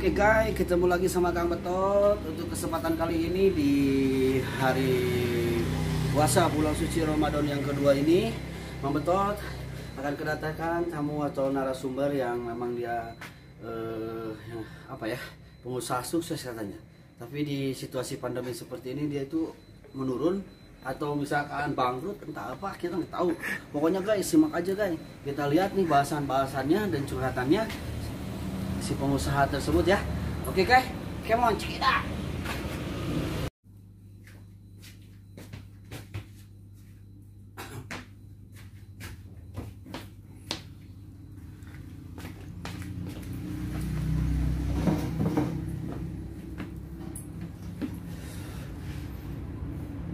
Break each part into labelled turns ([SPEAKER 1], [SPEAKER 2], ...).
[SPEAKER 1] Oke guys, ketemu lagi sama Kang Betot. Untuk kesempatan kali ini di hari puasa bulan suci Ramadan yang kedua ini, Kang Betot akan kedatangan tamu atau narasumber yang memang dia pengusaha sukses katanya. Tapi di situasi pandemi seperti ini dia itu menurun atau misalkan bangkrut, entah apa, kita nggak tahu. Pokoknya guys, simak aja guys. Kita lihat nih bahasannya dan curhatannya si pengusaha tersebut ya. Oke guys, come on, check it out.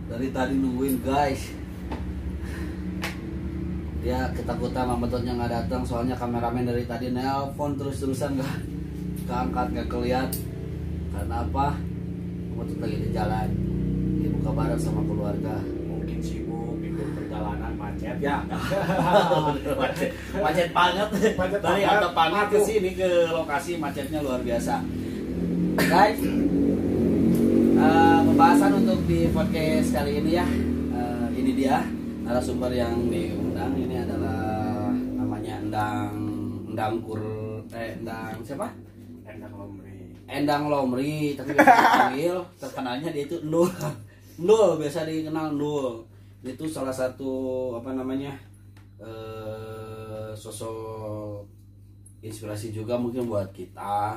[SPEAKER 1] Dari tadi nungguin guys, dia ketakutan Mang Betotnya nggak datang, soalnya kameramen dari tadi nelpon terus-terusan nggak keangkat, nggak keliat. Karena apa? Mang Betot lagi di jalan, dia buka bareng sama keluarga.
[SPEAKER 2] Mungkin sibuk ikut perjalanan macet ya.
[SPEAKER 1] Macet banget.
[SPEAKER 2] Macet
[SPEAKER 1] Dari
[SPEAKER 2] banget.
[SPEAKER 1] Antapani ke sini ke lokasi macetnya luar biasa. Guys, pembahasan untuk di podcast kali ini ya, ini dia narasumber yang diundang. Ini adalah namanya Endang siapa? Endang Lomri, tapi biasa dipanggil terkenalnya dia itu Ndul. Ndul, biasa dikenal Ndul. Itu salah satu sosok inspirasi juga mungkin buat kita,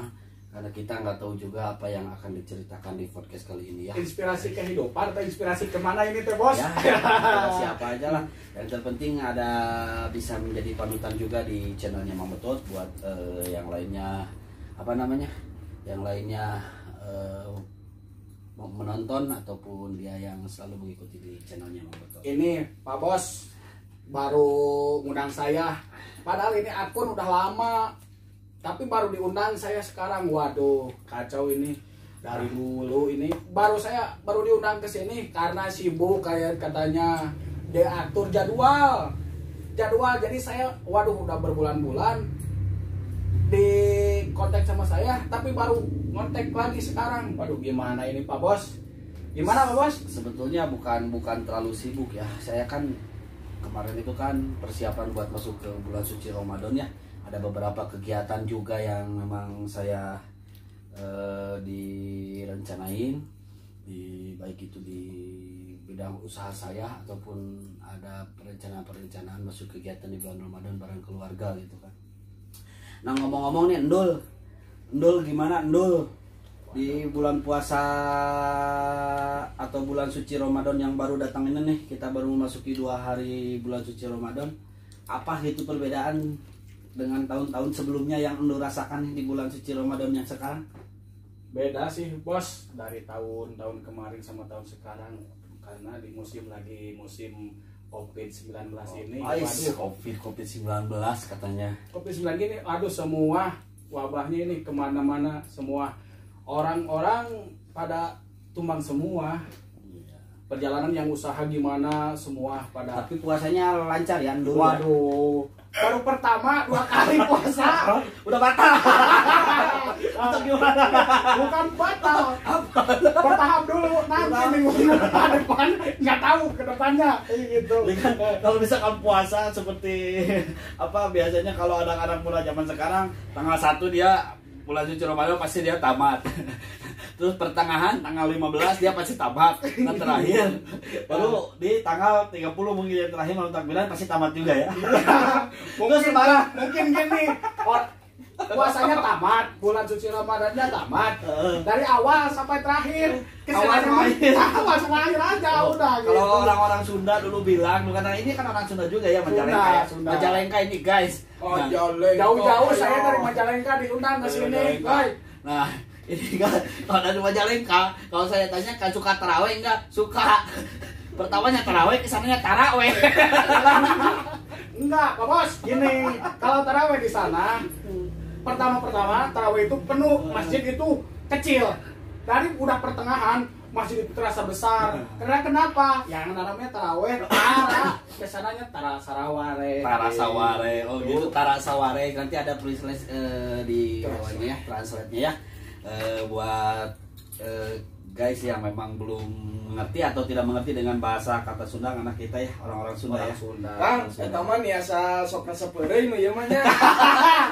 [SPEAKER 1] karena kita nggak tahu juga apa yang akan diceritakan di podcast kali ini ya.
[SPEAKER 2] Inspirasi kehidupan atau inspirasi kemana ini teh bos?
[SPEAKER 1] Ya, siapa aja lah. Yang terpenting ada bisa menjadi panutan juga di channelnya Mang Betot buat yang lainnya yang lainnya menonton ataupun dia yang selalu mengikuti di channelnya Mang Betot.
[SPEAKER 2] Ini Pak Bos baru ngundang saya. Padahal ini akun udah lama, tapi baru diundang saya sekarang. Waduh, kacau ini. Dari dulu ini baru diundang ke sini karena sibuk kayak katanya dia atur jadwal. Jadi saya udah berbulan-bulan di kontak sama saya, tapi baru ngontek lagi sekarang. Waduh, gimana ini Pak Bos? Gimana Pak Bos?
[SPEAKER 1] Sebetulnya bukan terlalu sibuk ya. Saya kan kemarin itu kan persiapan buat masuk ke bulan suci Ramadan ya. Ada beberapa kegiatan juga yang memang saya direncanain, baik itu di bidang usaha saya ataupun ada perencanaan masuk kegiatan di bulan Ramadan bareng keluarga gitu kan. Nah, ngomong-ngomong nih Ndul gimana Ndul di bulan puasa atau bulan suci Ramadan yang baru datang ini nih, kita baru memasuki 2 hari bulan suci Ramadan. Apa itu perbedaan dengan tahun-tahun sebelumnya yang Ndul rasakan di bulan suci Ramadan yang sekarang?
[SPEAKER 2] Beda sih Bos, dari tahun-tahun kemarin sama tahun sekarang, karena di musim COVID-19 ini.
[SPEAKER 1] COVID-19 katanya.
[SPEAKER 2] COVID-19 ini, aduh, semua wabahnya ini kemana-mana, semua orang-orang pada tumbang semua. Perjalanan yang usaha gimana semua pada.
[SPEAKER 1] Tapi puasanya lancar ya Ndul?
[SPEAKER 2] Waduh, baru pertama 2 kali puasa
[SPEAKER 1] udah batal.
[SPEAKER 2] atau gimana? Bukan batal, bertahap dulu, nanti minggu depan nggak tahu ke depannya gitu.
[SPEAKER 1] Kalau misalkan puasa seperti apa biasanya kalau anak-anak muda zaman sekarang, tanggal 1 dia bulan suci Ramadan pasti dia tamat. Terus pertengahan tanggal 15 dia pasti tamat. Nah, terakhir baru di tanggal 30 mungkin yang terakhir malam takbiran pasti tamat juga ya.
[SPEAKER 2] Mungkin gini, puasanya tamat, bulan suci Ramadannya tamat, dari awal sampai terakhir.
[SPEAKER 1] Awal
[SPEAKER 2] sampai akhir aja udah.
[SPEAKER 1] Kalau
[SPEAKER 2] gitu.
[SPEAKER 1] orang-orang Sunda dulu bilang, karena ini kan orang Sunda juga ya, Majalengka ya. Majalengka ini guys.
[SPEAKER 2] Nah, jauh-jauh saya dari Majalengka diundang ke sini, guys.
[SPEAKER 1] Nah, ini kan kalau dari Majalengka, kalau saya tanya kan suka taraweh enggak? Suka. Pertamanya taraweh, kesannya taraweh.
[SPEAKER 2] Enggak, Pak Bos. Gini, kalau taraweh di sana, pertama taraweh itu penuh, masjid itu kecil. Dari udah pertengahan masjid itu terasa besar. Karena kenapa? Yang namanya taraweh, kesananya Tara Saraware.
[SPEAKER 1] Tara Saware. Oh gitu, Tara Saware. Nanti ada translate di bawahnya ya, translate-nya ya. buat guys yang memang belum mengerti atau tidak mengerti dengan bahasa kata Sunda, karena kita ya orang-orang Sunda ya.
[SPEAKER 2] Sunda.
[SPEAKER 3] Kang, eta mah nih asa sok sapeureui nu ieu mah nya.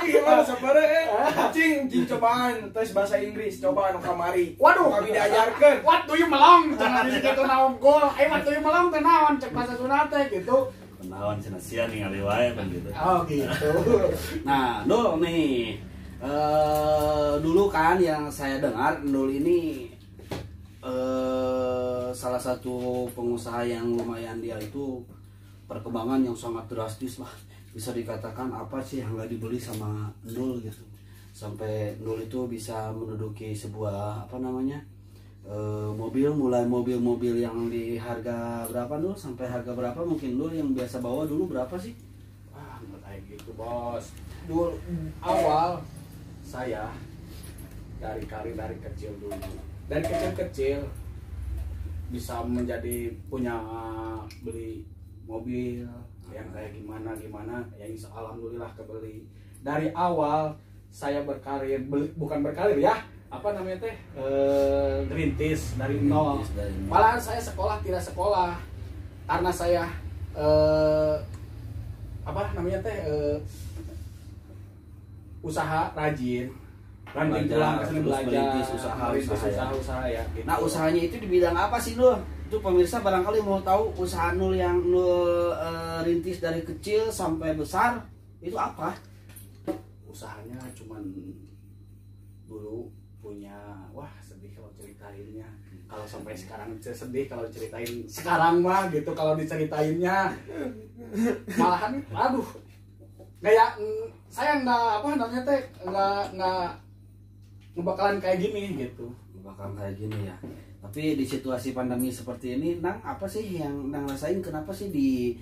[SPEAKER 3] Gimana sapeureui? Cing cobaan tes bahasa Inggris, coba anu kamari. Waduh, kami diajarkeun.
[SPEAKER 2] What do you melong? Cenah di situ naon gol. What do you melong teh naon cek bahasa Sunda teh gitu.
[SPEAKER 1] Kenawan cenah ningali wae kan gitu.
[SPEAKER 2] Oh gitu.
[SPEAKER 1] Nah, Nul nih dulu kan yang saya dengar Nul ini salah satu pengusaha yang lumayan, dia itu perkembangan yang sangat drastis lah, bisa dikatakan apa sih yang nggak dibeli sama Nul gitu, sampai Nul itu bisa menduduki sebuah apa namanya mobil, mulai mobil-mobil yang di harga berapa Nul, sampai harga berapa mungkin Nul yang biasa bawa dulu berapa sih?
[SPEAKER 2] Ah, nggak kayak gitu bos. Dulu awal saya dari karir dari kecil dulu, dari kecil-kecil bisa menjadi punya beli mobil yang kayak gimana ya, insya alhamdulillah kebeli. Dari awal saya berkarir, bukan berkarir ya, apa namanya teh, rintis dari nol. Malahan saya sekolah tidak sekolah karena saya apa namanya teh, usaha rajin pulang ke sini belajar, usaha ya gitu.
[SPEAKER 1] Nah, usahanya itu di bidang apa sih Nul? Itu pemirsa barangkali mau tahu usaha Nul yang Nul rintis dari kecil sampai besar itu apa?
[SPEAKER 2] Usahanya cuman dulu punya, wah sedih kalau ceritainnya. Kalau sampai sekarang sedih kalau ceritain sekarang mah gitu, kalau diceritainnya malahan aduh kayak saya nggak apa namanya teh nggak bakalan kayak gini gitu.
[SPEAKER 1] Bakalan kayak gini ya. Tapi di situasi pandemi seperti ini, Nang apa sih yang Nang rasain? Kenapa sih di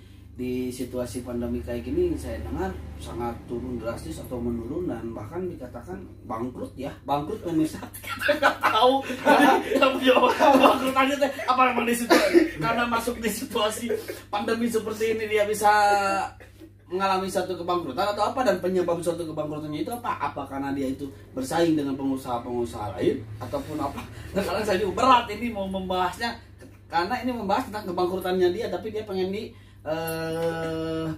[SPEAKER 1] situasi pandemi kayak gini saya dengar sangat turun drastis atau menurun dan bahkan dikatakan bangkrut ya, bangkrut pemirsa. Kita nggak tahu. Bangkrut aja teh apa memang di situ karena masuk di situasi pandemi seperti ini dia bisa mengalami satu kebangkrutan atau apa, dan penyebab suatu kebangkrutannya itu apa? Apa karena dia itu bersaing dengan pengusaha-pengusaha lain ataupun apa? Sekarang saya juga berat ini mau membahasnya karena ini membahas tentang kebangkrutannya dia, tapi dia pengen di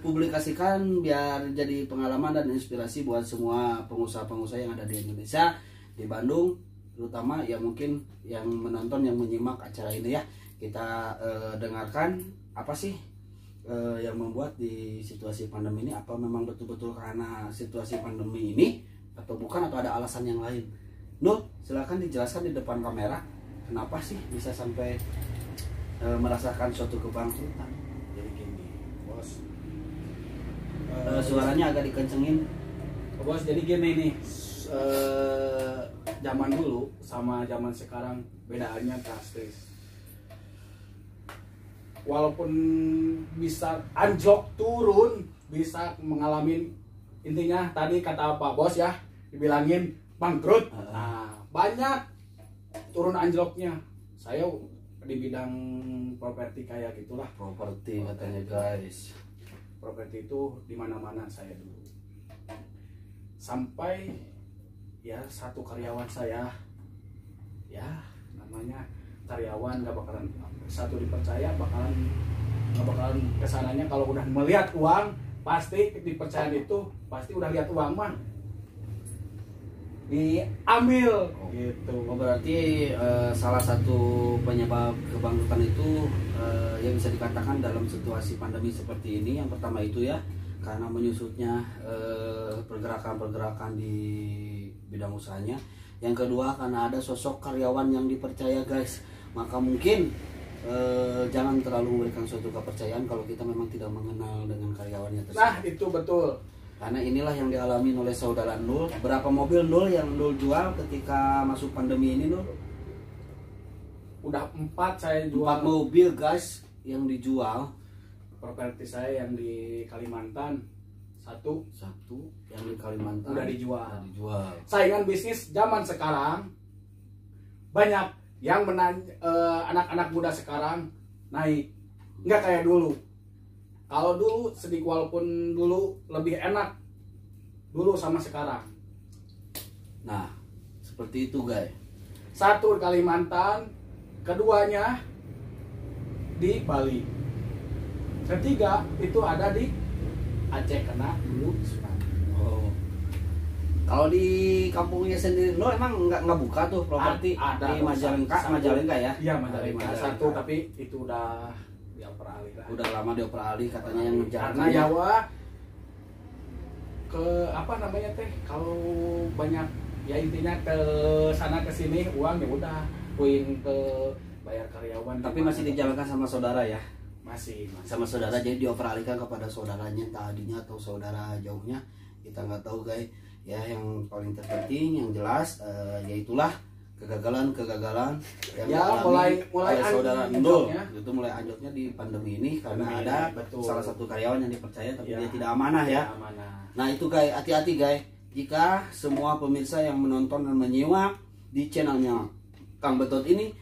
[SPEAKER 1] publikasikan biar jadi pengalaman dan inspirasi buat semua pengusaha-pengusaha yang ada di Indonesia, di Bandung terutama, ya mungkin yang menonton, yang menyimak acara ini ya. Kita dengarkan apa sih yang membuat di situasi pandemi ini, apa memang betul-betul karena situasi pandemi ini atau bukan, atau ada alasan yang lain. Nul, silakan dijelaskan di depan kamera kenapa sih bisa sampai merasakan suatu kebangkrutan.
[SPEAKER 2] Jadi gini bos,
[SPEAKER 1] suaranya agak dikencengin
[SPEAKER 2] bos. Jadi gini nih, zaman dulu sama zaman sekarang bedaannya drastis. Walaupun bisa anjlok turun, bisa mengalami, intinya tadi kata apa bos ya, dibilangin bangkrut. Nah, banyak turun anjloknya. Saya di bidang properti kayak gitulah.
[SPEAKER 1] properti katanya guys.
[SPEAKER 2] Properti itu di mana-mana saya dulu. Sampai ya satu karyawan saya, ya namanya karyawan nggak bakalan, satu dipercaya nggak bakalan kesananya kalau udah melihat uang, pasti dipercayaan itu pasti udah lihat uang mah diambil gitu.
[SPEAKER 1] Oh, berarti salah satu penyebab kebangkrutan itu yang bisa dikatakan dalam situasi pandemi seperti ini, yang pertama itu ya karena menyusutnya pergerakan-pergerakan di bidang usahanya. Yang kedua karena ada sosok karyawan yang dipercaya guys, maka mungkin jangan terlalu memberikan suatu kepercayaan kalau kita memang tidak mengenal dengan karyawannya tersebut.
[SPEAKER 2] Nah itu betul,
[SPEAKER 1] karena inilah yang dialami oleh saudara Nul. Berapa mobil Nul yang Nul jual ketika masuk pandemi ini Nul?
[SPEAKER 2] Udah 4 saya jual.
[SPEAKER 1] 4 mobil guys yang dijual.
[SPEAKER 2] Properti saya yang di Kalimantan satu
[SPEAKER 1] yang di Kalimantan
[SPEAKER 2] udah dijual. Saingan bisnis zaman sekarang banyak yang anak-anak muda sekarang naik, nggak kayak dulu. Kalau dulu sedikit, walaupun dulu lebih enak dulu sama sekarang.
[SPEAKER 1] Nah, Seperti itu, guys.
[SPEAKER 2] Satu di Kalimantan, keduanya di Bali, ketiga itu ada di Aceh kena dulu tsunami.
[SPEAKER 1] Oh. Kalau di kampungnya sendiri, lo emang nggak buka tuh properti
[SPEAKER 2] Ada
[SPEAKER 1] di Majalengka ya?
[SPEAKER 2] Iya, Majalengka.
[SPEAKER 1] Majalengka.
[SPEAKER 2] Satu, tapi itu udah dioper alih lah.
[SPEAKER 1] Udah lama dioper alih katanya yang ngejar.
[SPEAKER 2] Karena Jawa ke apa namanya teh, kalau banyak ya intinya ke sana ke sini uang ya udah puing ke bayar karyawan.
[SPEAKER 1] Tapi masih dijalankan sama saudara ya?
[SPEAKER 2] Masih.
[SPEAKER 1] Sama saudara, jadi dioperalihkan kepada saudaranya tadinya atau saudara jauhnya, kita nggak tahu guys ya. Yang paling terpenting yang jelas yaitulah kegagalan yang
[SPEAKER 2] ya mulai
[SPEAKER 1] oleh saudara Ndul
[SPEAKER 2] anjloknya.
[SPEAKER 1] itu mulai anjloknya di pandemi ini karena
[SPEAKER 2] Pandemi
[SPEAKER 1] ada
[SPEAKER 2] ini, betul.
[SPEAKER 1] salah satu karyawan yang dipercaya tapi
[SPEAKER 2] Ya.
[SPEAKER 1] dia tidak amanah ya.
[SPEAKER 2] Amanah.
[SPEAKER 1] Nah itu guys, hati-hati guys, jika semua pemirsa yang menonton dan menyimak di channelnya Kang Betot ini,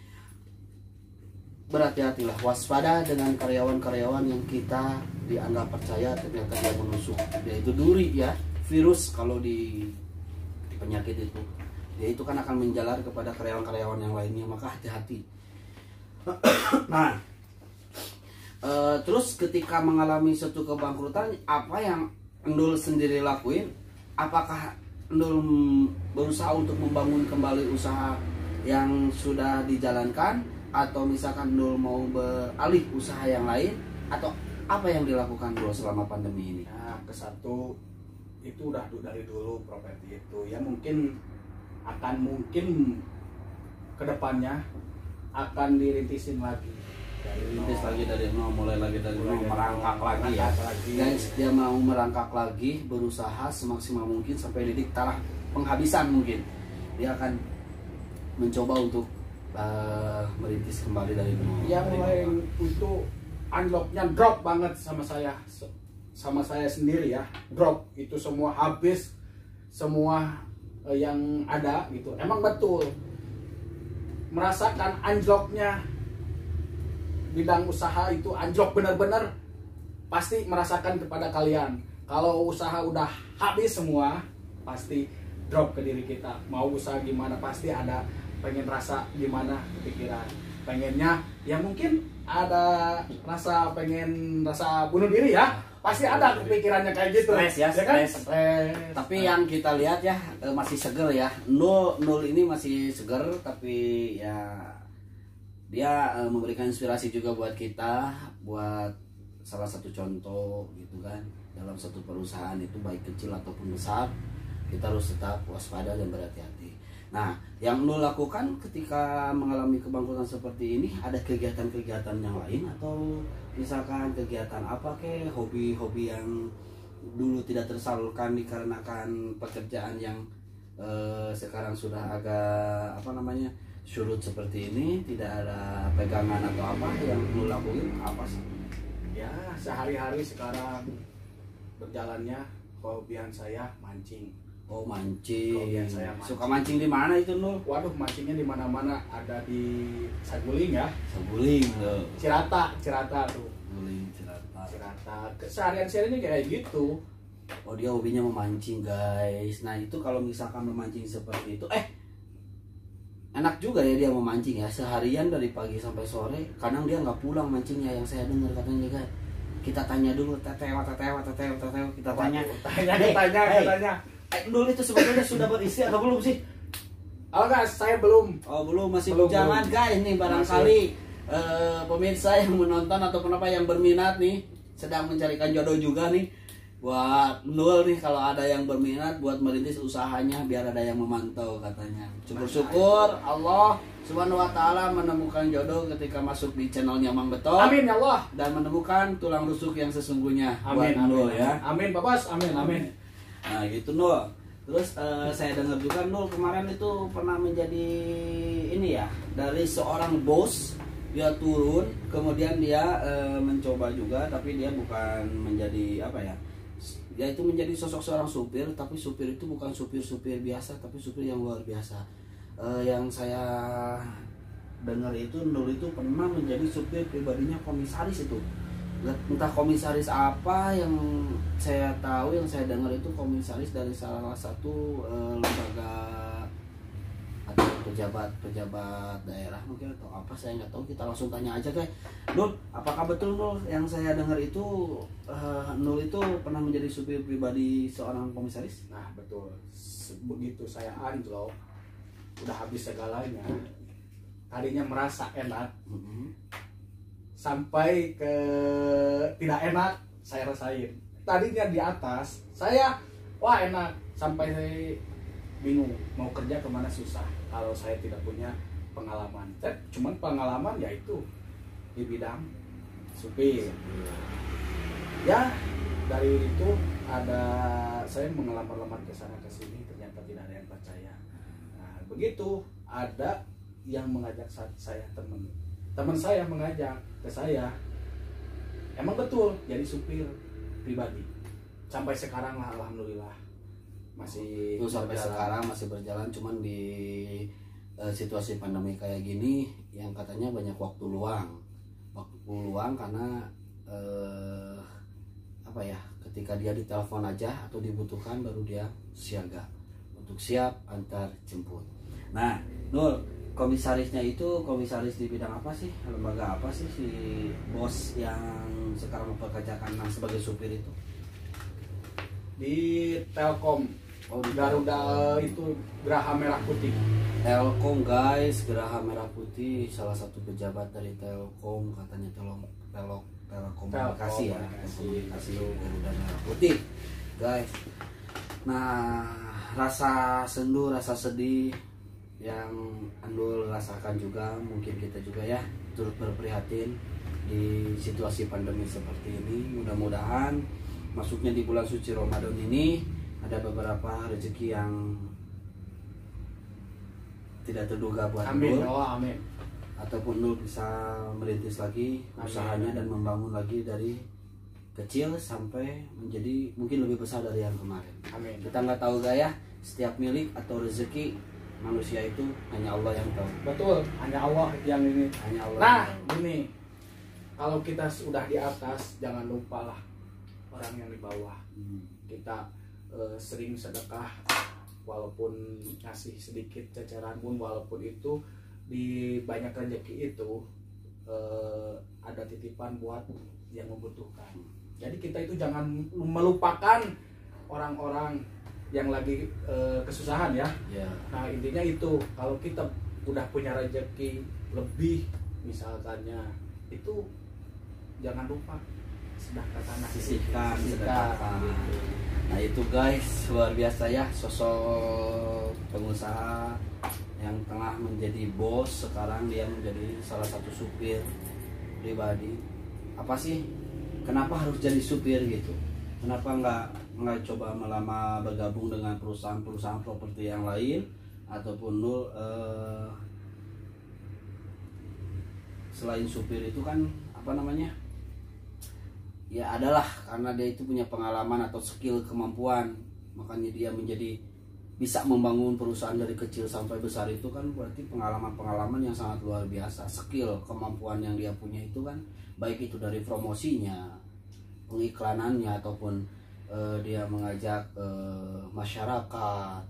[SPEAKER 1] berhati-hatilah, waspada dengan karyawan-karyawan yang kita dianggap percaya ternyata dia menusuk. Dia itu duri ya, virus kalau di penyakit itu. Dia itu kan akan menjalar kepada karyawan-karyawan yang lainnya, maka hati-hati. Nah, terus ketika mengalami suatu kebangkrutan, apa yang Ndul sendiri lakuin? Apakah Ndul berusaha untuk membangun kembali usaha yang sudah dijalankan, atau misalkan Ndul mau beralih usaha yang lain, atau apa yang dilakukan Ndul selama pandemi ini?
[SPEAKER 2] Nah, ke satu itu udah dari dulu properti itu ya, mungkin kedepannya akan dirintisin lagi.
[SPEAKER 1] Rintis lagi dari nol, mulai lagi dari nol, merangkak lagi ya.
[SPEAKER 2] Lagi.
[SPEAKER 1] Guys, dia mau merangkak lagi, berusaha semaksimal mungkin sampai titik taraf penghabisan mungkin. Dia akan mencoba untuk merintis kembali dari nol.
[SPEAKER 2] Ya mulai untuk unlocknya drop banget sama saya sendiri ya, drop itu semua habis semua yang ada gitu. Emang betul merasakan anjloknya bidang usaha itu, anjlok benar-benar pasti merasakan kepada kalian. Kalau usaha udah habis semua pasti drop ke diri kita. Mau usaha gimana pasti ada pengen rasa gimana, kepikiran pengennya ya, mungkin ada rasa bunuh diri ya, pasti ada kepikirannya kayak gitu.
[SPEAKER 1] Stres ya,
[SPEAKER 2] kan?
[SPEAKER 1] stres. Tapi yang kita lihat ya masih seger ya. Nul ini masih seger, tapi ya dia memberikan inspirasi juga buat kita, buat salah satu contoh gitu kan. Dalam satu perusahaan itu baik kecil ataupun besar, kita harus tetap waspada dan berhati-hati. Nah, yang Nul lakukan ketika mengalami kebangkrutan seperti ini, ada kegiatan-kegiatan yang lain atau misalkan kegiatan apa hobi-hobi yang dulu tidak tersalurkan dikarenakan pekerjaan yang sekarang sudah agak surut seperti ini, tidak ada pegangan atau apa yang Nul lakuin apa sih?
[SPEAKER 2] Ya sehari-hari sekarang berjalannya hobian saya mancing.
[SPEAKER 1] Oh mancing.
[SPEAKER 2] Hobian saya mancing.
[SPEAKER 1] Suka mancing di mana itu Nul?
[SPEAKER 2] Waduh, mancingnya di mana-mana, ada di Saguling ya.
[SPEAKER 1] Saguling tuh.
[SPEAKER 2] Cirata tuh.
[SPEAKER 1] Saguling, Cirata.
[SPEAKER 2] Seharian-sehariannya kayak gitu.
[SPEAKER 1] Oh dia hobinya memancing guys. Nah itu kalau misalkan memancing seperti itu, enak juga ya dia memancing ya, seharian dari pagi sampai sore. Kadang dia nggak pulang mancingnya, yang saya dengar katanya guys. Kita tanya dulu, teteh, kita tanya.
[SPEAKER 2] Tanya.
[SPEAKER 1] Ndul itu sebetulnya sudah beristri atau belum sih?
[SPEAKER 2] Oh enggak, saya belum.
[SPEAKER 1] Oh belum, masih
[SPEAKER 2] Belum,
[SPEAKER 1] bujangan guys nih, barangkali pemirsa yang menonton atau kenapa yang berminat nih sedang mencarikan jodoh juga nih buat Ndul nih. Kalau ada yang berminat buat merintis usahanya, biar ada yang memantau katanya. Syukur-syukur Allah Subhanahu wa taala menemukan jodoh ketika masuk di channelnya Mang Betot.
[SPEAKER 2] Amin ya Allah.
[SPEAKER 1] Dan menemukan tulang rusuk yang sesungguhnya
[SPEAKER 2] Amin,
[SPEAKER 1] buat Ndul ya.
[SPEAKER 2] Amin Pak Bos, amin.
[SPEAKER 1] Nah gitu Nul. Terus saya dengar juga Nul kemarin itu pernah menjadi ini ya, dari seorang bos dia turun, kemudian dia mencoba juga, tapi dia bukan menjadi apa ya, dia itu menjadi sosok seorang supir, tapi supir itu bukan supir biasa, tapi supir yang luar biasa. Yang saya dengar itu Nul itu pernah menjadi supir pribadinya komisaris itu. Entah komisaris apa, yang saya tahu, yang saya dengar itu komisaris dari salah satu lembaga pejabat daerah mungkin atau apa, saya nggak tahu. Kita langsung tanya aja kayak Nul, apakah betul Nul yang saya dengar itu Nul itu pernah menjadi supir pribadi seorang komisaris?
[SPEAKER 2] Nah betul, begitu saya anjlok udah habis segalanya, tadinya merasa enak sampai ke tidak enak saya rasain. Tadinya di atas saya wah enak, sampai saya bingung mau kerja kemana, susah kalau saya tidak punya pengalaman. Cuman pengalaman yaitu di bidang supir. Ya dari itu ada saya mengelamar-lamar ke sana ke sini, ternyata tidak ada yang percaya. Nah begitu ada yang mengajak saya, teman saya mengajak ke saya, emang betul jadi supir pribadi. Sampai sekarang lah alhamdulillah masih
[SPEAKER 1] itu sampai
[SPEAKER 2] berjalan.
[SPEAKER 1] sekarang masih berjalan. Cuman di situasi pandemi kayak gini yang katanya banyak waktu luang karena apa ya, ketika dia ditelepon aja atau dibutuhkan baru dia siaga untuk siap antar jemput. Nah Nul, komisarisnya itu komisaris di bidang apa sih, lembaga apa sih si bos yang sekarang mempekerjakan sebagai supir itu?
[SPEAKER 2] Di Telkom.
[SPEAKER 1] Oh, di
[SPEAKER 2] Garuda
[SPEAKER 1] Telkom.
[SPEAKER 2] itu Geraha Merah Putih.
[SPEAKER 1] Telkom guys, Geraha Merah Putih, salah satu pejabat dari Telkom, katanya telekomunikasi ya, komunikasi Garuda Merah Putih guys. Nah rasa sendu, rasa sedih yang Andul rasakan juga, mungkin kita juga ya turut berprihatin di situasi pandemi seperti ini. Mudah-mudahan masuknya di bulan suci Ramadan ini ada beberapa rezeki yang tidak terduga buat
[SPEAKER 2] Amin.
[SPEAKER 1] Nul,
[SPEAKER 2] Oh amin.
[SPEAKER 1] ataupun Nul bisa merintis lagi
[SPEAKER 2] Amin.
[SPEAKER 1] usahanya dan membangun lagi dari kecil sampai menjadi mungkin lebih besar dari yang kemarin.
[SPEAKER 2] Amin.
[SPEAKER 1] Kita nggak tahu gaya, setiap milik atau rezeki manusia itu hanya Allah yang tahu.
[SPEAKER 2] Betul, hanya Allah yang ini.
[SPEAKER 1] Hanya Allah.
[SPEAKER 2] Nah
[SPEAKER 1] yang tahu.
[SPEAKER 2] ini kalau kita sudah di atas jangan lupalah orang yang di bawah. Kita sering sedekah, walaupun ngasih sedikit ceceran pun, walaupun itu di banyak rezeki itu ada titipan buat yang membutuhkan. Jadi kita itu jangan melupakan orang-orang yang lagi kesusahan ya.
[SPEAKER 1] Ya.
[SPEAKER 2] Nah intinya itu, kalau kita udah punya rezeki lebih misalkannya, itu jangan lupa sedekahkan,
[SPEAKER 1] Sisihkan, sedekahkan.
[SPEAKER 2] gitu.
[SPEAKER 1] Nah itu guys, luar biasa ya sosok pengusaha yang tengah menjadi bos, sekarang dia menjadi salah satu supir pribadi. Apa sih, kenapa harus jadi supir gitu? Kenapa nggak coba melama bergabung dengan perusahaan-perusahaan properti yang lain, ataupun Nul selain supir itu kan apa namanya, ya adalah karena dia itu punya pengalaman atau skill, kemampuan, makanya dia menjadi bisa membangun perusahaan dari kecil sampai besar. Itu kan berarti pengalaman-pengalaman yang sangat luar biasa. Skill, kemampuan yang dia punya itu kan baik itu dari promosinya, pengiklanannya, ataupun dia mengajak masyarakat,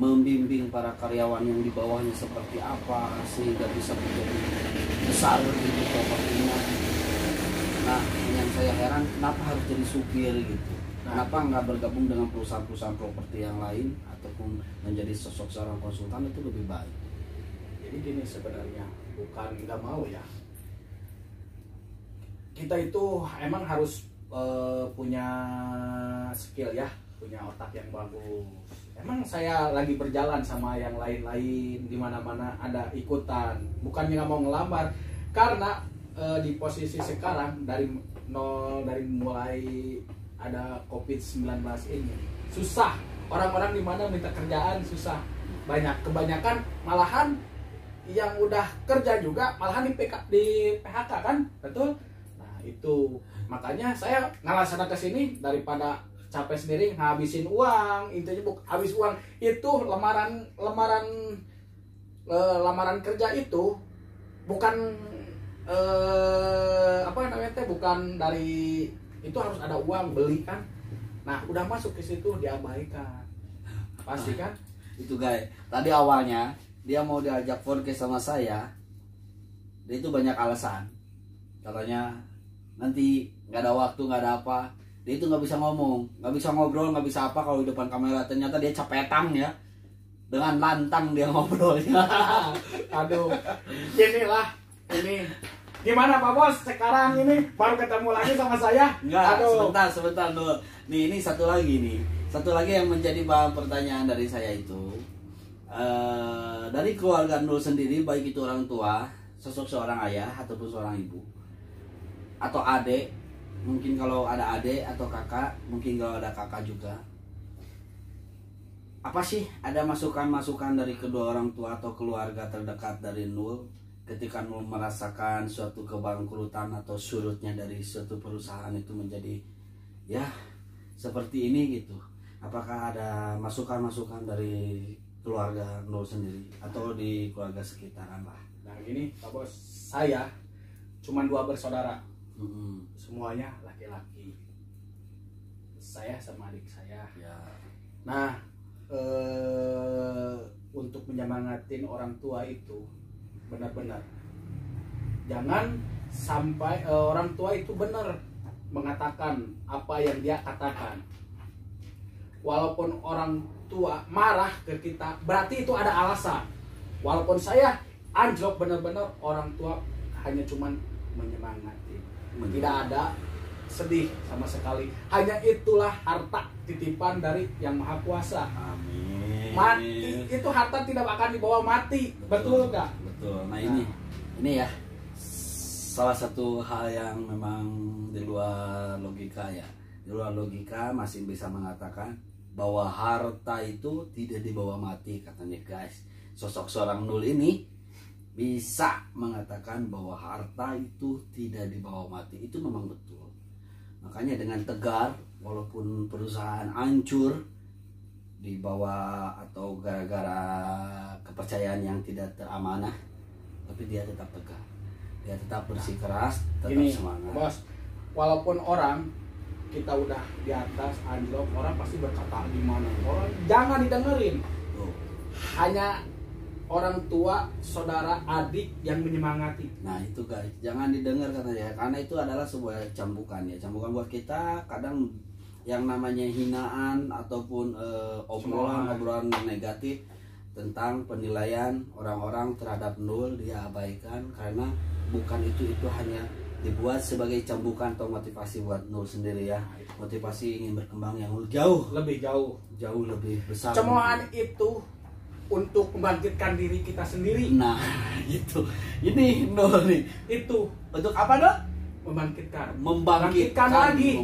[SPEAKER 1] membimbing para karyawan yang di bawahnya seperti apa sehingga bisa menjadi besar gitu propertinya. Nah yang saya heran, kenapa harus jadi supir gitu? Kenapa nggak bergabung dengan perusahaan-perusahaan properti yang lain ataupun menjadi sosok seorang konsultan, itu lebih baik.
[SPEAKER 2] Jadi gini sebenarnya, bukan nggak mau ya. Kita itu emang harus punya skill ya, punya otak yang bagus. Emang saya lagi berjalan sama yang lain-lain, di mana-mana ada ikutan. Bukannya nggak mau ngelamar, karena di posisi sekarang dari nol, dari mulai ada COVID-19 ini susah. Orang-orang di mana minta kerjaan susah. Kebanyakan malahan yang udah kerja juga malahan di PHK kan, betul? Nah itu makanya saya ngalah sana ke sini daripada capek sendiri ngabisin uang. Intinya habis uang itu lamaran kerja itu bukan apa namanya teh, bukan dari itu harus ada uang beli kan. Nah udah masuk ke situ diabaikan pasti kan.
[SPEAKER 1] Itu guys, tadi awalnya dia mau diajak podcast sama saya, dia itu banyak alasan. Katanya nanti nggak ada waktu, nggak ada apa. Dia itu nggak bisa ngomong, nggak bisa ngobrol, nggak bisa apa kalau di depan kamera. Ternyata dia capetang ya, dengan lantang dia ngobrolnya.
[SPEAKER 2] Aduh, inilah ini. Gimana Pak Bos? Sekarang ini baru ketemu lagi sama saya.
[SPEAKER 1] Enggak,
[SPEAKER 2] Aduh.
[SPEAKER 1] sebentar dulu. Nih, ini satu lagi nih. Satu lagi yang menjadi bahan pertanyaan dari saya itu. Dari keluarga Nul sendiri, baik itu orang tua, sosok seorang ayah ataupun seorang ibu, atau adik, mungkin kalau ada adik atau kakak, mungkin kalau ada kakak juga. Apa sih ada masukan-masukan dari kedua orang tua atau keluarga terdekat dari Nul ketika Nul merasakan suatu kebangkrutan atau surutnya dari suatu perusahaan itu menjadi ya seperti ini gitu? Apakah ada masukan-masukan dari keluarga Nul sendiri atau di keluarga sekitaran lah?
[SPEAKER 2] Nah gini Pak Bos, saya cuma 2 bersaudara,
[SPEAKER 1] Mm-mm.
[SPEAKER 2] semuanya laki-laki. Saya sama adik saya.
[SPEAKER 1] Ya.
[SPEAKER 2] Nah untuk menyemangatin orang tua itu benar-benar jangan sampai orang tua itu benar mengatakan apa yang dia katakan. Walaupun orang tua marah ke kita, berarti itu ada alasan. Walaupun saya anjlok, benar-benar orang tua hanya cuman menyemangati, tidak ada sedih sama sekali. Hanya itulah harta titipan dari Yang Maha Kuasa.
[SPEAKER 1] Amin.
[SPEAKER 2] Mati itu harta tidak akan dibawa mati, betul nggak?
[SPEAKER 1] Betul. Nah ini ya salah satu hal yang memang di luar logika ya. Di luar logika masih bisa mengatakan bahwa harta itu tidak dibawa mati, katanya guys. Sosok seorang Nul ini bisa mengatakan bahwa harta itu tidak dibawa mati. Itu memang betul. Makanya dengan tegar, walaupun perusahaan hancur dibawa atau gara-gara kepercayaan yang tidak teramanah, tapi dia tetap tegar, dia tetap bersikeras, tetap
[SPEAKER 2] Ini
[SPEAKER 1] semangat.
[SPEAKER 2] Bos, walaupun orang kita udah di atas anjlok, orang pasti berkata gimana, orang jangan didengerin.
[SPEAKER 1] Tuh.
[SPEAKER 2] Hanya orang tua, saudara, adik yang menyemangati.
[SPEAKER 1] Nah itu guys, jangan didengar katanya, karena itu adalah sebuah cambukan ya, cambukan buat kita. Kadang yang namanya hinaan ataupun obrolan negatif tentang penilaian orang-orang terhadap Nul dia abaikan, karena bukan itu hanya dibuat sebagai cambukan atau motivasi buat Nul sendiri ya, motivasi ingin berkembang yang jauh lebih besar.
[SPEAKER 2] Cemoohan itu untuk membangkitkan diri kita sendiri.
[SPEAKER 1] Nah itu ini Nul nih,
[SPEAKER 2] Itu
[SPEAKER 1] untuk apa Nul?
[SPEAKER 2] membangkitkan lagi,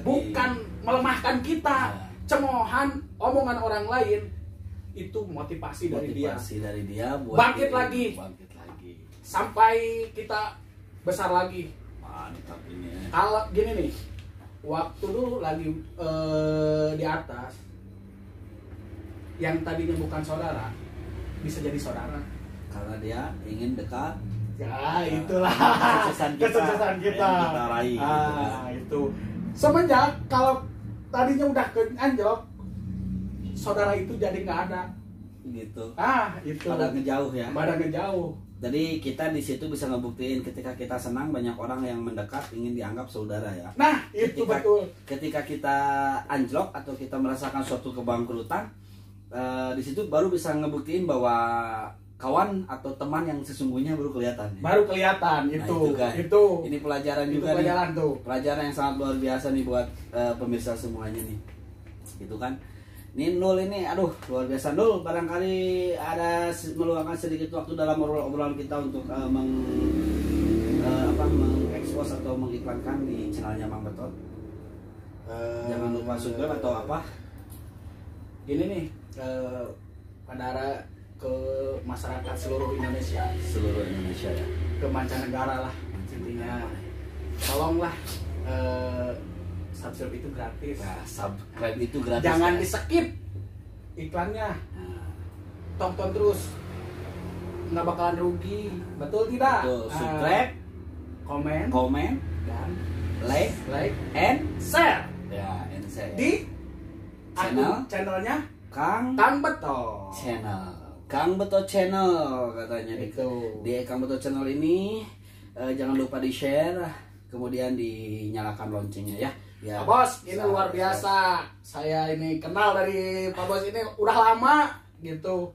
[SPEAKER 2] bukan melemahkan kita.
[SPEAKER 1] Nah.
[SPEAKER 2] Cemoohan, omongan orang lain itu motivasi dari dia
[SPEAKER 1] buat
[SPEAKER 2] bangkit
[SPEAKER 1] diri,
[SPEAKER 2] lagi.
[SPEAKER 1] bangkit lagi
[SPEAKER 2] Sampai kita besar lagi.
[SPEAKER 1] mantap ini ya.
[SPEAKER 2] Kalau gini nih, waktu dulu lagi di atas, yang tadinya bukan saudara bisa jadi saudara
[SPEAKER 1] karena dia ingin dekat.
[SPEAKER 2] ya itulah
[SPEAKER 1] Kesuksesan kita
[SPEAKER 2] kesuksesan kita.
[SPEAKER 1] yang kita raih, gitu kan.
[SPEAKER 2] Itu semenjak kalau tadinya udah anjlok, saudara itu jadi nggak ada
[SPEAKER 1] gitu,
[SPEAKER 2] itu
[SPEAKER 1] pada ngejauh ya.
[SPEAKER 2] pada ngejauh.
[SPEAKER 1] Jadi kita di situ bisa ngebuktiin ketika kita senang, banyak orang yang mendekat ingin dianggap saudara ya.
[SPEAKER 2] Nah itu betul.
[SPEAKER 1] Ketika kita anjlok atau kita merasakan suatu kebangkrutan, di situ baru bisa ngebuktiin bahwa kawan atau teman yang sesungguhnya baru kelihatan ya.
[SPEAKER 2] Baru kelihatan
[SPEAKER 1] Nah,
[SPEAKER 2] itu
[SPEAKER 1] guys.
[SPEAKER 2] itu
[SPEAKER 1] Ini pelajaran
[SPEAKER 2] itu
[SPEAKER 1] juga
[SPEAKER 2] pelajaran
[SPEAKER 1] nih.
[SPEAKER 2] tuh.
[SPEAKER 1] Pelajaran yang sangat luar biasa nih buat pemirsa semuanya nih. Gitu kan. Ini Nul ini aduh luar biasa. Nul barangkali ada meluangkan sedikit waktu dalam obrolan kita untuk mengekspos atau mengiklankan di channelnya Mang Betot. Jangan lupa subscribe atau apa.
[SPEAKER 2] Ini nih pada ke masyarakat seluruh Indonesia
[SPEAKER 1] Ya.
[SPEAKER 2] ke mancanegara lah intinya, tolonglah subscribe itu gratis.
[SPEAKER 1] Nah, subscribe itu gratis.
[SPEAKER 2] Jangan
[SPEAKER 1] guys.
[SPEAKER 2] di skip iklannya,
[SPEAKER 1] Nah,
[SPEAKER 2] tonton terus, nggak bakalan rugi, betul tidak?
[SPEAKER 1] betul. Subscribe, komen,
[SPEAKER 2] dan
[SPEAKER 1] like,
[SPEAKER 2] and share
[SPEAKER 1] ya, and share.
[SPEAKER 2] di
[SPEAKER 1] Channel?
[SPEAKER 2] channelnya
[SPEAKER 1] Kang
[SPEAKER 2] Betot.
[SPEAKER 1] Channel Kang Beto Channel katanya
[SPEAKER 2] Itu.
[SPEAKER 1] di Kang Beto Channel ini jangan lupa di share, kemudian dinyalakan loncengnya ya. Ya,
[SPEAKER 2] Pak Bos, ini luar biasa. Saya ini kenal dari Pak Bos ini udah lama gitu.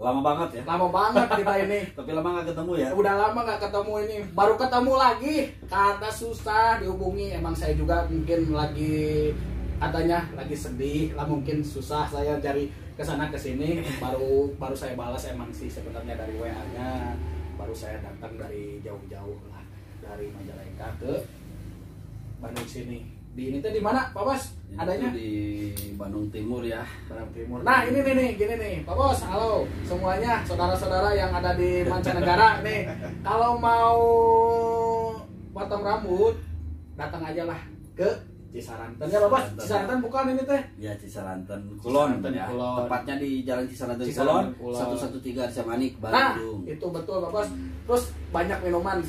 [SPEAKER 1] Lama banget ya.
[SPEAKER 2] Lama banget kita ini.
[SPEAKER 1] Tapi lama gak ketemu ya.
[SPEAKER 2] Udah lama nggak ketemu ini. Baru ketemu lagi karena susah dihubungi. Emang saya juga mungkin lagi katanya lagi sedih lah, mungkin susah saya cari kesana kesini. Baru saya balas emang sih sebenarnya dari WA-nya. Baru saya datang dari jauh-jauh lah dari Majalengka ke Bandung sini. Di ini tuh di mana, Pak Bos?
[SPEAKER 1] Ini
[SPEAKER 2] Adanya
[SPEAKER 1] tuh di Bandung Timur ya.
[SPEAKER 2] Bandung Timur. Nah, ini nih, gini nih, Pak Bos. Halo semuanya, saudara-saudara yang ada di mancanegara nih. Kalau mau potong rambut, datang aja lah ke Cisaranten ya, Pak Bos. Cisaranten bukan ini teh.
[SPEAKER 1] Ya, Cisaranten Kulon
[SPEAKER 2] Cisaranten,
[SPEAKER 1] ya.
[SPEAKER 2] Kulon.
[SPEAKER 1] Tepatnya di Jalan Cisaranten Kulon,
[SPEAKER 2] Cisaranten Kulon.
[SPEAKER 1] 113 Arjamanik,
[SPEAKER 2] Nah,
[SPEAKER 1] Bandung.
[SPEAKER 2] itu betul, Pak Bos. Terus banyak minuman.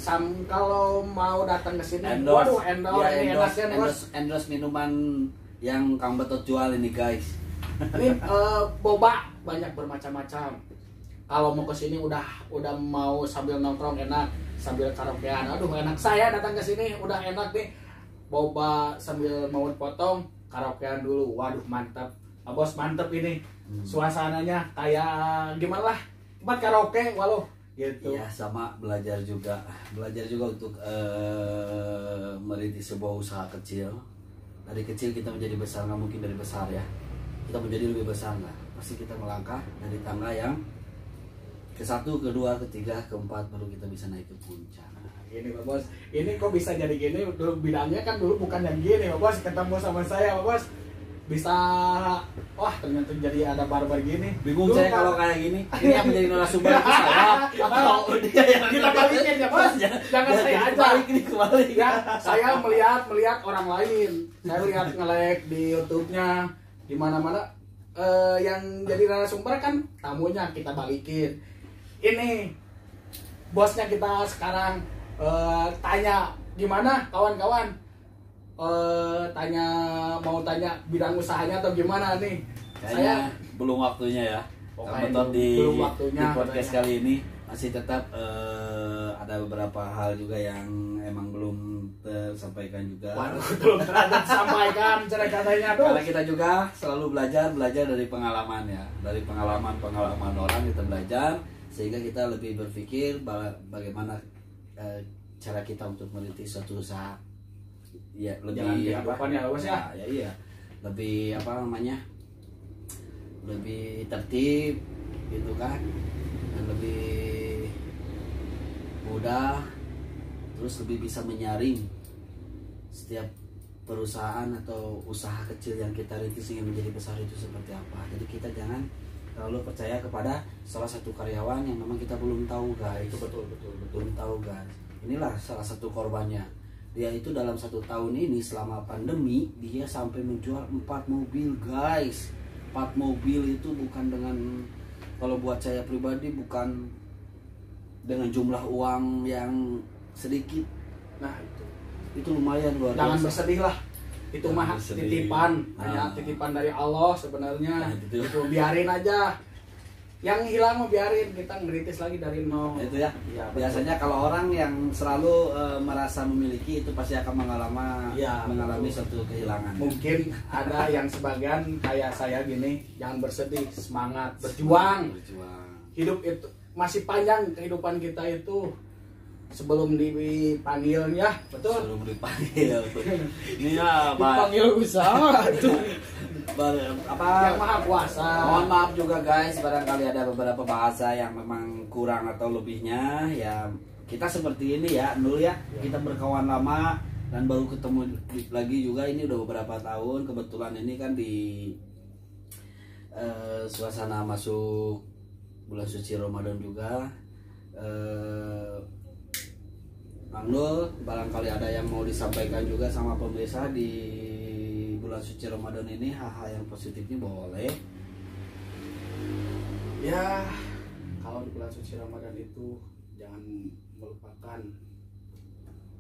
[SPEAKER 2] Kalau mau datang ke sini,
[SPEAKER 1] Endorse.
[SPEAKER 2] waduh, endorse
[SPEAKER 1] Ya,
[SPEAKER 2] ini
[SPEAKER 1] endorse,
[SPEAKER 2] enaknya, Bos.
[SPEAKER 1] endorse minuman yang Kang Betot jual ini, guys.
[SPEAKER 2] Ini boba banyak bermacam-macam. Kalau mau ke sini udah mau sambil nongkrong enak, sambil karaokean. Aduh, enak saya datang ke sini udah enak nih. Boba sambil mau potong, karaokean dulu. Waduh, mantap. Pak Bos, mantep ini. Suasananya kayak gimana lah? Tempat karaoke walau gitu.
[SPEAKER 1] Iya, sama belajar juga untuk merintis sebuah usaha kecil. Dari kecil kita menjadi besar, nggak mungkin dari besar ya. Kita menjadi lebih besar lah. Pasti kita melangkah dari tangga yang ke-1, ke-2, ke-3, ke-4 baru kita bisa naik ke puncak.
[SPEAKER 2] Gini Pak Bos, ini kok bisa jadi gini? Dulu bidangnya kan dulu bukan yang gini Pak Bos. Ketemu sama saya Pak Bos, bisa wah ternyata jadi ada barbar gini.
[SPEAKER 1] Bingung
[SPEAKER 2] Dulu
[SPEAKER 1] saya
[SPEAKER 2] kan-
[SPEAKER 1] kalau kayak gini. Ini yang menjadi narasumber itu saya atau dia yang
[SPEAKER 2] Kita balikin ya Bos, jangan saya aja.
[SPEAKER 1] Balik ini kembali.
[SPEAKER 2] Ya, saya melihat orang lain. Saya lihat nge-like di YouTube-nya di mana-mana yang jadi narasumber kan tamunya kita balikin. Ini bosnya kita sekarang tanya gimana kawan-kawan, mau tanya bidang usahanya atau gimana nih.
[SPEAKER 1] Kayaknya belum waktunya ya.
[SPEAKER 2] Oh,
[SPEAKER 1] Kang
[SPEAKER 2] kayaknya
[SPEAKER 1] Betot di
[SPEAKER 2] belum waktunya,
[SPEAKER 1] podcast
[SPEAKER 2] katanya.
[SPEAKER 1] kali ini masih tetap ada beberapa hal juga yang emang belum tersampaikan juga.
[SPEAKER 2] Waduh, belum tersampaikan cara katanya tuh.
[SPEAKER 1] Karena kita juga selalu belajar dari pengalaman ya, dari pengalaman orang kita belajar sehingga kita lebih berpikir bagaimana cara kita untuk merintis suatu usaha. Ya
[SPEAKER 2] Jangan
[SPEAKER 1] lebih
[SPEAKER 2] kehidupan ya, Bos, ya.
[SPEAKER 1] Ya iya, lebih apa namanya, lebih tertib gitu kan, dan lebih mudah, terus lebih bisa menyaring setiap perusahaan atau usaha kecil yang kita rintis ingin menjadi besar itu seperti apa. Jadi kita jangan terlalu percaya kepada salah satu karyawan yang memang kita belum tahu, guys.
[SPEAKER 2] Betul.
[SPEAKER 1] Belum tahu, guys. Inilah salah satu korbannya. Dia itu dalam 1 tahun ini selama pandemi dia sampai menjual 4 mobil, guys. 4 mobil itu bukan dengan, kalau buat saya pribadi bukan dengan jumlah uang yang sedikit.
[SPEAKER 2] Nah,
[SPEAKER 1] Itu lumayan luar
[SPEAKER 2] jangan
[SPEAKER 1] biasa.
[SPEAKER 2] bersedih lah. Itu
[SPEAKER 1] Jangan
[SPEAKER 2] mah
[SPEAKER 1] bersedih.
[SPEAKER 2] titipan,
[SPEAKER 1] Nah.
[SPEAKER 2] hanya titipan dari Allah sebenarnya.
[SPEAKER 1] Nah, itu.
[SPEAKER 2] Itu biarin aja. Yang hilang mau biarin, kita ngeritis lagi dari nol.
[SPEAKER 1] Itu ya.
[SPEAKER 2] Iya, betul.
[SPEAKER 1] Biasanya kalau orang yang selalu merasa memiliki itu pasti akan
[SPEAKER 2] Iya,
[SPEAKER 1] mengalami
[SPEAKER 2] betul.
[SPEAKER 1] suatu kehilangan.
[SPEAKER 2] Mungkin ada yang sebagian kayak saya gini, jangan bersedih, semangat, berjuang. Hidup itu masih panjang, kehidupan kita itu sebelum dipanggil ya, betul.
[SPEAKER 1] Sebelum dipanggil. Ini ya, Pak.
[SPEAKER 2] Dipanggil usaha tuh.
[SPEAKER 1] Apa
[SPEAKER 2] Yang maha kuasa.
[SPEAKER 1] Mohon maaf juga guys, barangkali ada beberapa bahasa yang memang kurang atau lebihnya ya. Kita seperti ini ya, Nul ya. Kita berkawan lama dan baru ketemu lagi juga, ini udah beberapa tahun. Kebetulan ini kan di suasana masuk bulan suci Ramadan juga. Bang Nul, barangkali ada yang mau disampaikan juga sama pemirsa di bulan suci Ramadan ini, hal-hal yang positifnya boleh.
[SPEAKER 2] Ya, kalau di bulan suci Ramadan itu jangan melupakan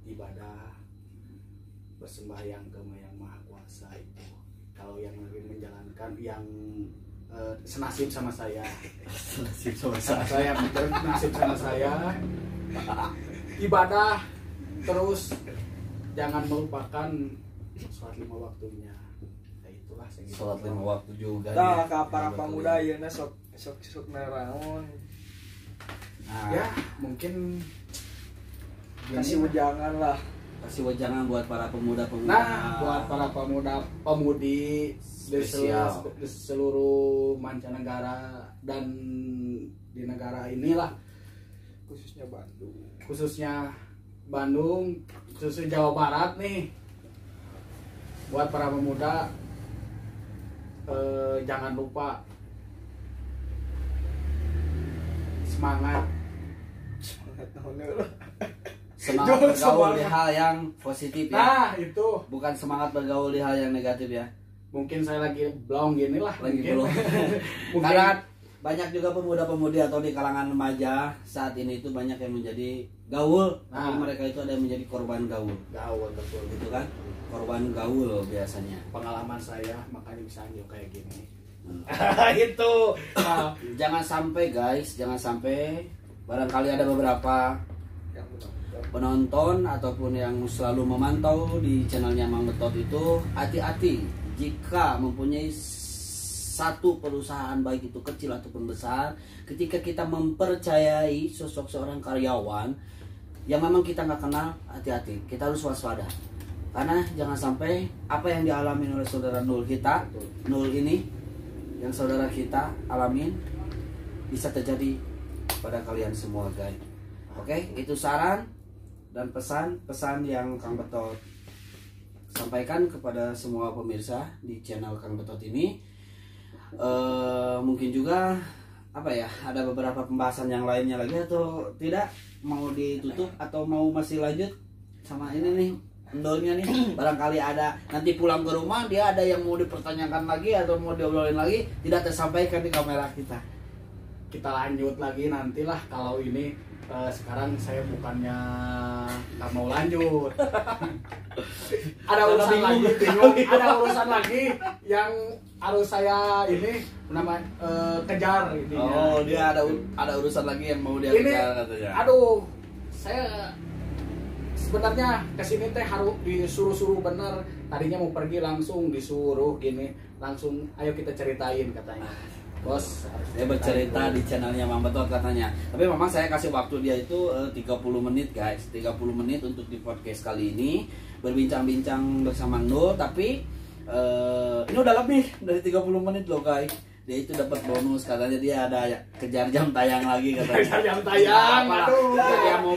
[SPEAKER 2] ibadah bersembahyang ke Yang Maha Kuasa itu. Kalau yang lagi menjalankan, yang senasib sama saya.
[SPEAKER 1] Senasib sama
[SPEAKER 2] Saya nasib sama saya. Ibadah terus jangan melupakan sholat 5 waktunya. Nah, itulah saya gitu.
[SPEAKER 1] Sholat 5 waktu juga.
[SPEAKER 3] Tah ka para pemuda yeuna sok naraon.
[SPEAKER 1] Nah,
[SPEAKER 2] Ya, mungkin
[SPEAKER 3] Kasih wejangan lah.
[SPEAKER 1] kasih wejangan buat para pemuda-pemuda.
[SPEAKER 2] Nah, buat para pemuda-pemudi
[SPEAKER 1] Spesial.
[SPEAKER 2] di seluruh mancanegara dan di negara inilah,
[SPEAKER 3] Khususnya Bandung.
[SPEAKER 2] khususnya Jawa Barat nih. Buat para pemuda, jangan lupa semangat.
[SPEAKER 3] Semangat naon lah.
[SPEAKER 1] Semangat
[SPEAKER 3] Jangan
[SPEAKER 1] bergaul di
[SPEAKER 3] semangat.
[SPEAKER 1] hal yang positif ya.
[SPEAKER 2] Nah, itu
[SPEAKER 1] Bukan semangat bergaul di hal yang negatif ya.
[SPEAKER 2] mungkin saya lagi blong gini lah.
[SPEAKER 1] Lagi
[SPEAKER 2] mungkin.
[SPEAKER 1] belum.
[SPEAKER 2] Mungkin
[SPEAKER 1] Karena banyak juga pemuda-pemudi atau di kalangan remaja saat ini itu banyak yang menjadi gaul.
[SPEAKER 2] Nah.
[SPEAKER 1] Tapi mereka itu ada yang menjadi korban gaul.
[SPEAKER 2] gaul betul.
[SPEAKER 1] Gitu kan? Korban gaul biasanya.
[SPEAKER 2] Pengalaman saya makanya bisa anjir kayak gini.
[SPEAKER 1] Hmm.
[SPEAKER 2] Itu. Nah,
[SPEAKER 1] Jangan sampai guys, jangan sampai barangkali ada beberapa
[SPEAKER 3] Yang benar.
[SPEAKER 1] penonton ataupun yang selalu memantau di channelnya Mang Betot itu, hati-hati jika mempunyai satu perusahaan baik itu kecil ataupun besar, ketika kita mempercayai sosok seorang karyawan yang memang kita nggak kenal, hati-hati, kita harus waspada karena jangan sampai apa yang dialami oleh saudara Nul kita, Nul ini yang saudara kita alamin bisa terjadi pada kalian semua guys. Oke, itu saran dan pesan-pesan yang Kang Betot sampaikan kepada semua pemirsa di channel Kang Betot ini. Mungkin juga apa ya, ada beberapa pembahasan yang lainnya lagi atau tidak, mau ditutup atau mau masih lanjut sama ini nih endolnya nih. Barangkali ada nanti pulang ke rumah dia ada yang mau dipertanyakan lagi atau mau diobrolin lagi tidak tersampaikan di kamera kita.
[SPEAKER 2] kita lanjut lagi nantilah kalau ini. Sekarang saya bukannya nggak mau lanjut. Ada urusan lagi, ada urusan lagi yang harus saya ini kejar ini.
[SPEAKER 1] Oh, dia ada urusan lagi yang mau dia
[SPEAKER 2] Ini,
[SPEAKER 1] kejar katanya.
[SPEAKER 2] aduh, saya sebenarnya kesini teh harus disuruh-suruh bener. Tadinya mau pergi langsung disuruh gini, langsung ayo kita ceritain katanya. Bos,
[SPEAKER 1] Dia bercerita di channelnya Mang Betot katanya. Tapi memang saya kasih waktu dia itu 30 menit guys, 30 menit untuk di podcast kali ini berbincang-bincang bersama Nul. Tapi ini udah lebih dari 30 menit loh guys. Dia itu dapat bonus, katanya dia ada kejar jam tayang lagi katanya.
[SPEAKER 2] Kejar jam tayang,
[SPEAKER 1] Apalah,
[SPEAKER 2] aduh.
[SPEAKER 1] dia mau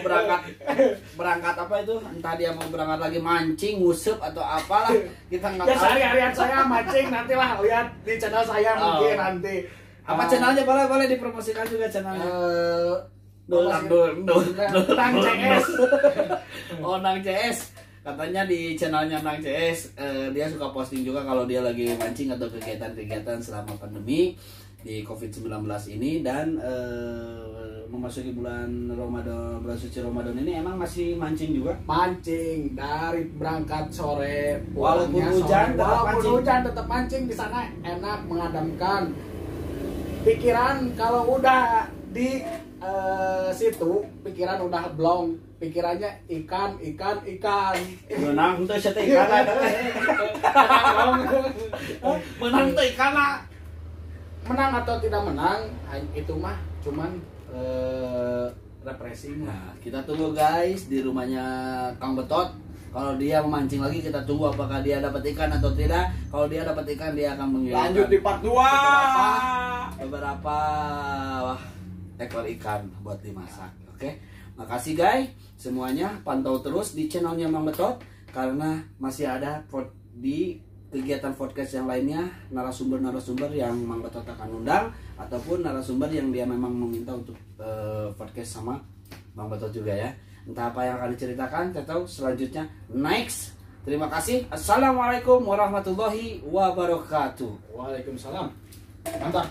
[SPEAKER 1] berangkat apa itu? Entah dia mau berangkat lagi mancing, ngusup atau apalah. Kita nggak
[SPEAKER 2] Ya
[SPEAKER 1] tahu.
[SPEAKER 2] sehari-harian saya mancing, nantilah lihat di channel saya mungkin
[SPEAKER 1] Oh.
[SPEAKER 2] nanti.
[SPEAKER 1] Apa channelnya boleh dipromosikan juga channelnya.
[SPEAKER 2] Nang
[SPEAKER 1] Nang
[SPEAKER 2] CS.
[SPEAKER 1] Oh, Nang CS. Katanya di channelnya Nang CS dia suka posting juga kalau dia lagi mancing atau kegiatan-kegiatan selama pandemi di COVID-19 ini. Dan memasuki bulan Ramadan, bulan suci Ramadan ini emang masih mancing juga.
[SPEAKER 2] Mancing dari berangkat sore,
[SPEAKER 1] Walaupun
[SPEAKER 2] pulangnya
[SPEAKER 1] hujan,
[SPEAKER 2] sore.
[SPEAKER 1] tetap
[SPEAKER 2] Walaupun
[SPEAKER 1] mancing.
[SPEAKER 2] hujan tetap mancing di sana, enak mengadamkan pikiran. Kalau udah di situ pikiran udah blong, pikirannya ikan.
[SPEAKER 1] Menang tuh saya ikan. Menang tuh ikan.
[SPEAKER 2] Menang atau tidak menang itu mah cuman refreshing.
[SPEAKER 1] Nah, kita tunggu guys di rumahnya Kang Betot. Kalau dia memancing lagi kita tunggu apakah dia dapat ikan atau tidak. Kalau dia dapat ikan dia akan mengirimkan
[SPEAKER 3] Lanjut di part 2.
[SPEAKER 1] beberapa ekor ikan buat dimasak. Oke. Makasih guys semuanya, pantau terus di channelnya Mang Betot karena masih ada di kegiatan podcast yang lainnya narasumber-narasumber yang Mang Betot akan undang ataupun narasumber yang dia memang meminta untuk podcast sama Mang Betot juga ya. Entah apa yang akan diceritakan, kita tahu selanjutnya next. Terima kasih. Assalamualaikum warahmatullahi wabarakatuh.
[SPEAKER 2] Waalaikumsalam. Mantap.